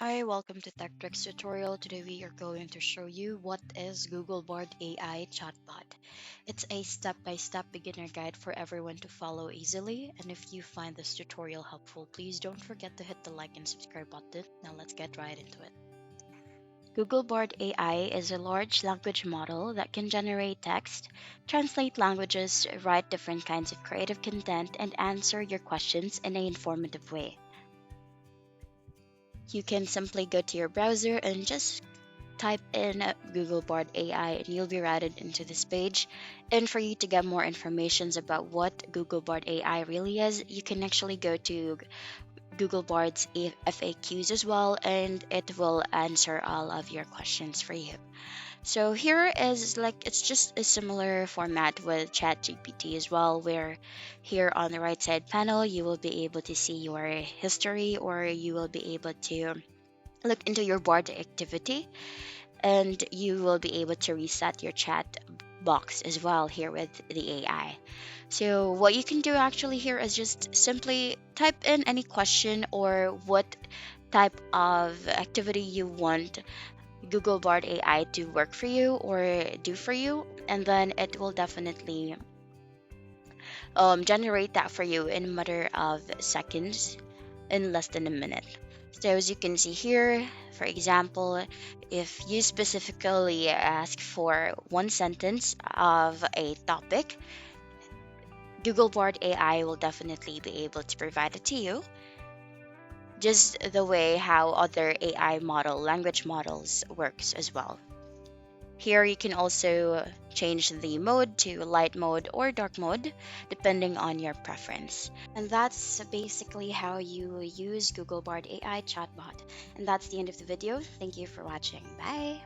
Hi, welcome to Tech Tricks tutorial. Today we are going to show you what is Google Bard AI Chatbot. It's a step-by-step beginner guide for everyone to follow easily. And if you find this tutorial helpful, please don't forget to hit the like and subscribe button. Now let's get right into it. Google Bard AI is a large language model that can generate text, translate languages, write different kinds of creative content, and answer your questions in an informative way. You can simply go to your browser and just type in Google Bard AI and you'll be routed into this page. And for you to get more information about what Google Bard AI really is, you can actually go to Google Bard's FAQs as well, and it will answer all of your questions for you. So here is like it's just a similar format with ChatGPT as well, where here on the right side panel you will be able to see your history, or you will be able to look into your board activity, and you will be able to reset your chat box as well here with the AI. So what you can do actually here is just simply type in any question or what type of activity you want Google Bard AI to work for you or do for you, and then it will definitely generate that for you in a matter of seconds, in less than a minute. So as you can see here, for example, if you specifically ask for one sentence of a topic, Google Bard AI will definitely be able to provide it to you, just the way how other AI model, language models works as well. Here you can also change the mode to light mode or dark mode depending on your preference. And that's basically how you use Google Bard AI chatbot. And that's the end of the video. Thank you for watching. Bye.